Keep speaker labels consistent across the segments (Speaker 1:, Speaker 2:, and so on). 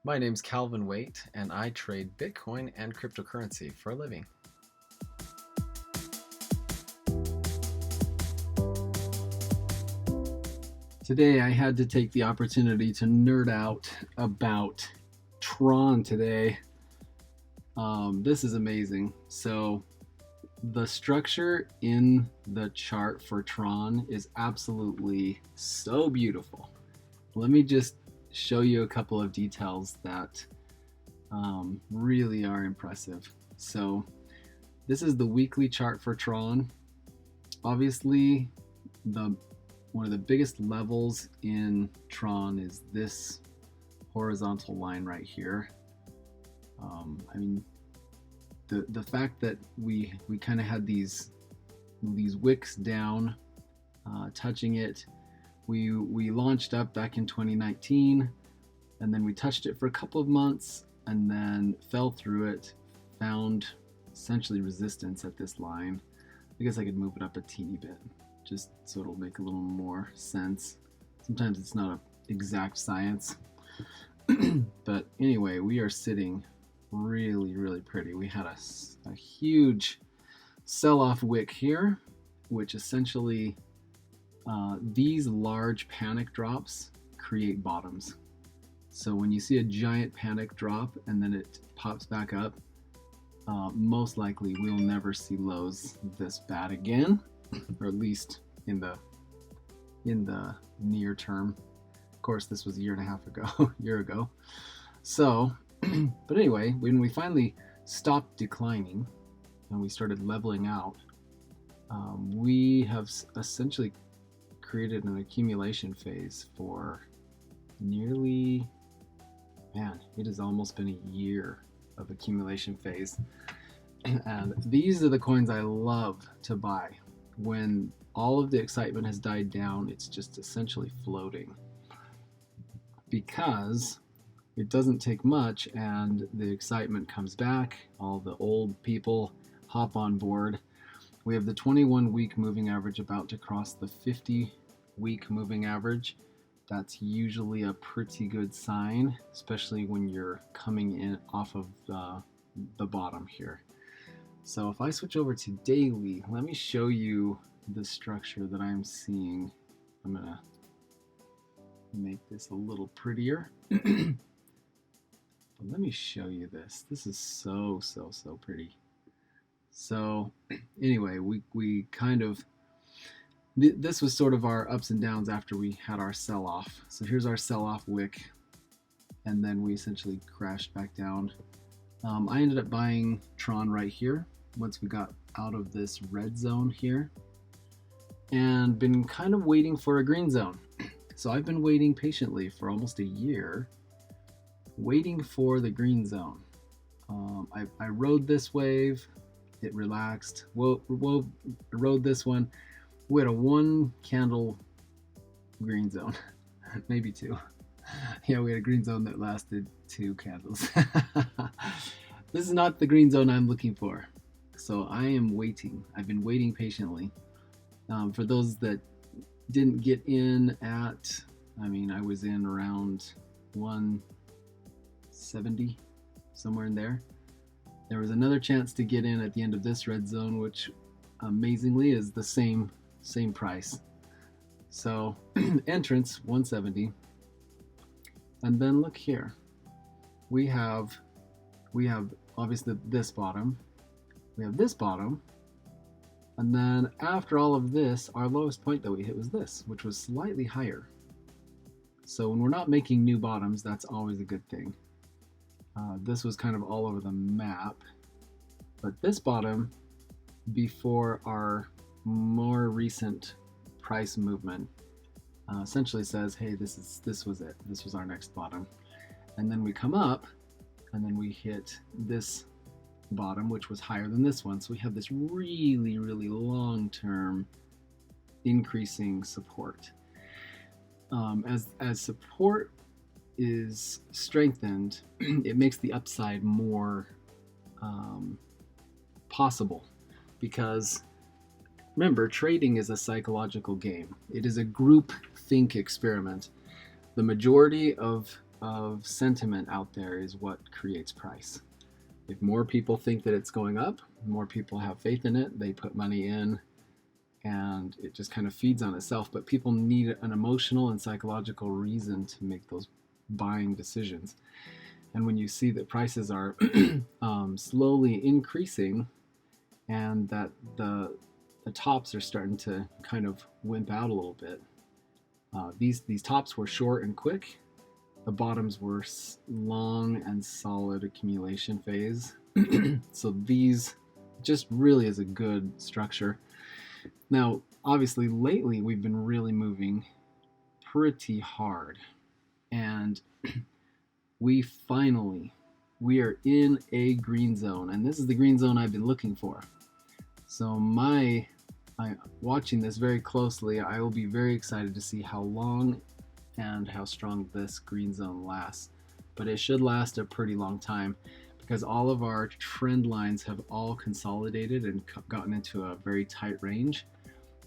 Speaker 1: My name's Calvin Waite, and I trade Bitcoin and cryptocurrency for a living.
Speaker 2: Today I had to take the opportunity to nerd out about Tron today. This is amazing. So the structure in the chart for Tron is absolutely so beautiful. Let me just show you a couple of details that really are impressive. So this is the weekly chart for Tron. Obviously, one of the biggest levels in Tron is this horizontal line right here. I mean, the fact that we kind of had these wicks down, touching it. We launched up back in 2019, and then we touched it for a couple of months, and then fell through it, found essentially resistance at this line. I guess I could move it up a teeny bit, just so it'll make a little more sense. Sometimes it's not an exact science. But anyway, we are sitting really pretty. We had a huge sell-off wick here, which essentially these large panic drops create bottoms. So when you see a giant panic drop and then it pops back up, most likely we'll never see lows this bad again, or at least in the near term. Of course, this was a year ago. So, but anyway, when we finally stopped declining and we started leveling out, we have essentially created an accumulation phase for nearly, it has almost been a year of accumulation phase. And these are the coins I love to buy. When all of the excitement has died down, it's just essentially floating, because it doesn't take much and the excitement comes back. All the old people hop on board. We have the 21-week moving average about to cross the 50-week moving average. That's usually a pretty good sign, especially when you're coming in off of the bottom here. So if I switch over to daily, let me show you the structure that I'm seeing. I'm gonna make this a little prettier. But let me show you this. This is so pretty. So anyway, we kind of, this was sort of our ups and downs after we had our sell-off. So here's our sell-off wick, and then we essentially crashed back down. I ended up buying Tron right here once we got out of this red zone here, and been kind of waiting for a green zone. So I've been waiting patiently for almost a year, waiting for the green zone. I rode this wave, it relaxed. Rode this one. We had a 1 candle green zone, maybe 2. Yeah, we had a green zone that lasted 2 candles. This is not the green zone I'm looking for. So I am waiting. I've been waiting patiently. For those that didn't get in at, I was in around 170, somewhere in there. There was another chance to get in at the end of this red zone, which amazingly is the same price. So entrance 170, and then look here. We have obviously this bottom. We have this bottom, and then after all of this, our lowest point that we hit was this, which was slightly higher. So when we're not making new bottoms, that's always a good thing. This was kind of all over the map, but this bottom, before our more recent price movement, essentially says, hey, this was it. This was our next bottom. And then we come up, and then we hit this bottom, which was higher than this one. So we have this really long-term increasing support. As support is strengthened, it makes the upside more possible, because remember, trading is a psychological game. It is a group think experiment. The majority of of sentiment out there is what creates price. If more people think that it's going up, more people have faith in it, they put money in, and it just kind of feeds on itself. But people need an emotional and psychological reason to make those buying decisions. And when you see that prices are slowly increasing, and that the tops are starting to kind of wimp out a little bit, these tops were short and quick. The bottoms were long and solid accumulation phase. So these just really is a good structure. Now, obviously, lately we've been really moving pretty hard, and we are in a green zone, and this is the green zone I've been looking for. So watching this very closely, I will be very excited to see how long and how strong this green zone lasts. But it should last a pretty long time, because all of our trend lines have all consolidated and gotten into a very tight range.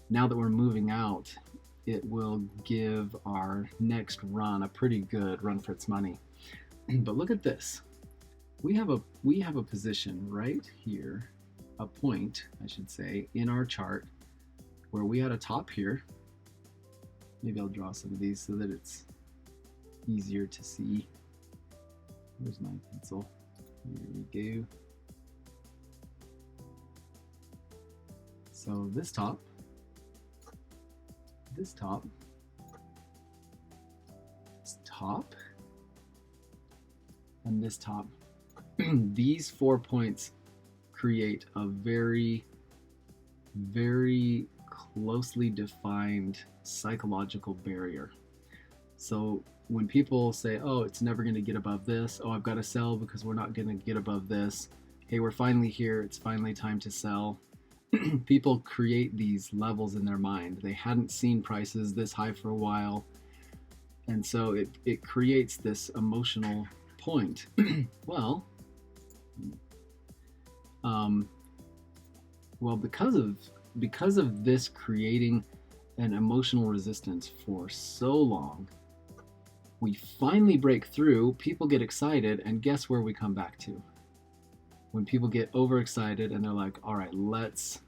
Speaker 2: Now that we're moving out, it will give our next run a pretty good run for its money. But look at this. We have a position right here, a point, I should say, in our chart where we had a top here. Maybe I'll draw some of these so that it's easier to see. Where's my pencil? Here we go. So this top, this top, this top, and this top. These 4 points create a very, very closely defined psychological barrier. So when people say, oh, it's never going to get above this, oh, I've got to sell because we're not going to get above this, hey, we're finally here, it's finally time to sell. People create these levels in their mind. They hadn't seen prices this high for a while, and so it creates this emotional point. Well, because of this creating an emotional resistance for so long, we finally break through, people get excited, and guess where we come back to? When people get overexcited and they're like, all right, let's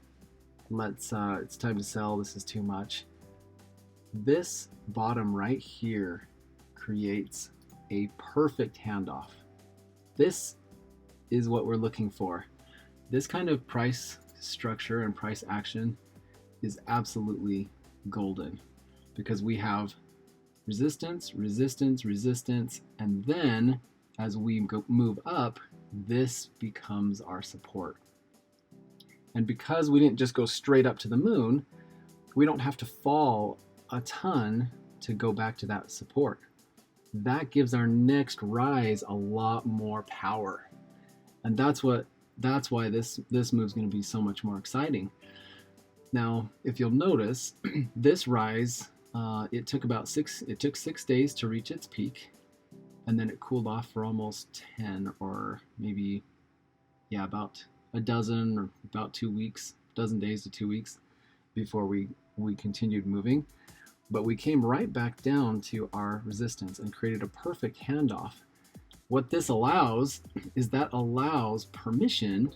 Speaker 2: it's time to sell, this is too much. This bottom right here creates a perfect handoff. This is what we're looking for. This kind of price structure and price action is absolutely golden, because we have resistance, resistance, resistance, and then as we move up, this becomes our support. And because we didn't just go straight up to the moon, we don't have to fall a ton to go back to that support. That gives our next rise a lot more power. And that's why this move is going to be so much more exciting. Now, if you'll notice, this rise, it took 6 days to reach its peak, and then it cooled off for almost 10, or maybe, yeah, about a dozen, or about 2 weeks, dozen days to 2 weeks before we continued moving. But we came right back down to our resistance and created a perfect handoff. What this allows is that allows permission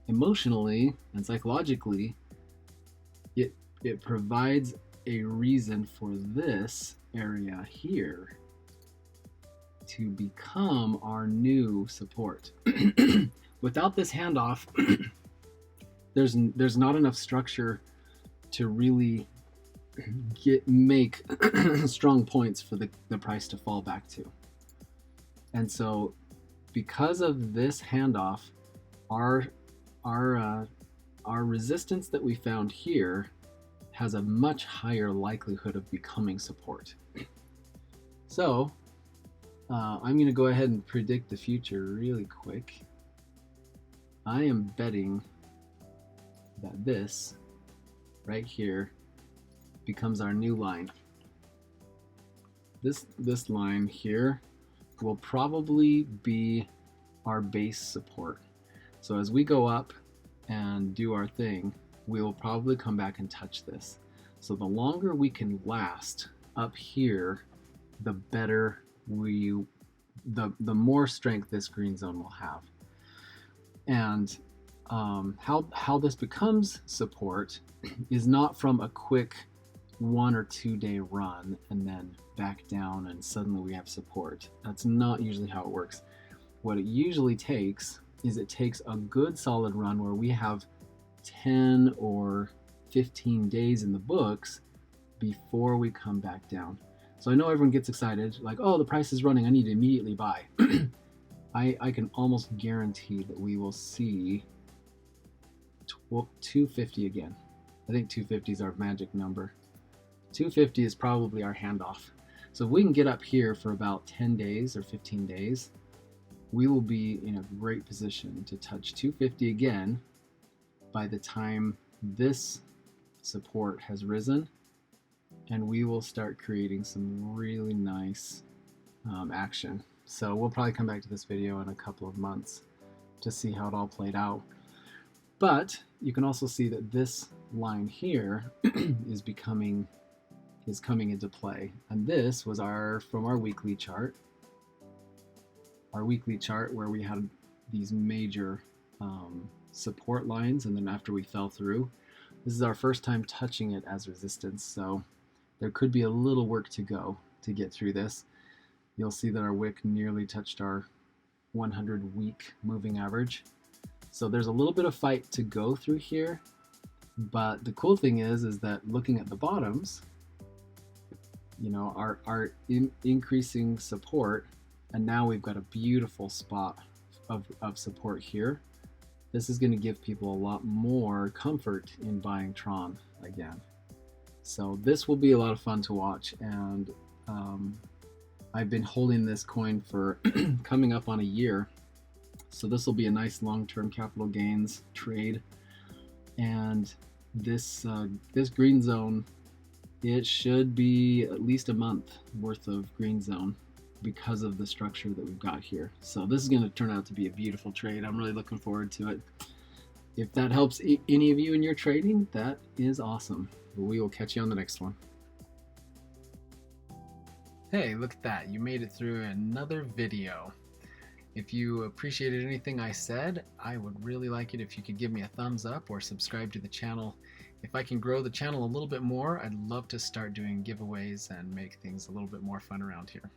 Speaker 2: emotionally and psychologically. It provides a reason for this area here to become our new support. Without this handoff, there's not enough structure to really make strong points for the price to fall back to. And so because of this handoff, our resistance that we found here has a much higher likelihood of becoming support. So I'm going to go ahead and predict the future really quick. I am betting that this right here becomes our new line. This line here will probably be our base support. So as we go up and do our thing, we will probably come back and touch this. So the longer we can last up here, the better we the more strength this green zone will have. And how this becomes support is not from a quick 1 or 2 day run and then back down and suddenly we have support. That's not usually how it works. What it usually takes is it takes a good solid run where we have 10 or 15 days in the books before we come back down. So I know everyone gets excited, like, oh, the price is running, I need to immediately buy. I can almost guarantee that we will see 250 again. I think 250 is our magic number. 250 is probably our handoff. So if we can get up here for about 10 days or 15 days, we will be in a great position to touch 250 again by the time this support has risen, and we will start creating some really nice action. So we'll probably come back to this video in a couple of months to see how it all played out. But you can also see that this line here is coming into play, and this was from our weekly chart. Our weekly chart where we had these major support lines, and then after we fell through, this is our first time touching it as resistance, so there could be a little work to go to get through this. You'll see that our wick nearly touched our 100-week moving average. So there's a little bit of fight to go through here, but the cool thing is that looking at the bottoms, you know, our increasing support, and now we've got a beautiful spot of support here. This is going to give people a lot more comfort in buying Tron again. So this will be a lot of fun to watch, and I've been holding this coin for coming up on a year. So this will be a nice long-term capital gains trade. And this green zone, it should be at least a month worth of green zone because of the structure that we've got here. So this is going to turn out to be a beautiful trade. I'm really looking forward to it. If that helps any of you in your trading, that is awesome. We will catch you on the next one.
Speaker 1: Hey, look at that. You made it through another video. If you appreciated anything I said, I would really like it if you could give me a thumbs up or subscribe to the channel. If I can grow the channel a little bit more, I'd love to start doing giveaways and make things a little bit more fun around here.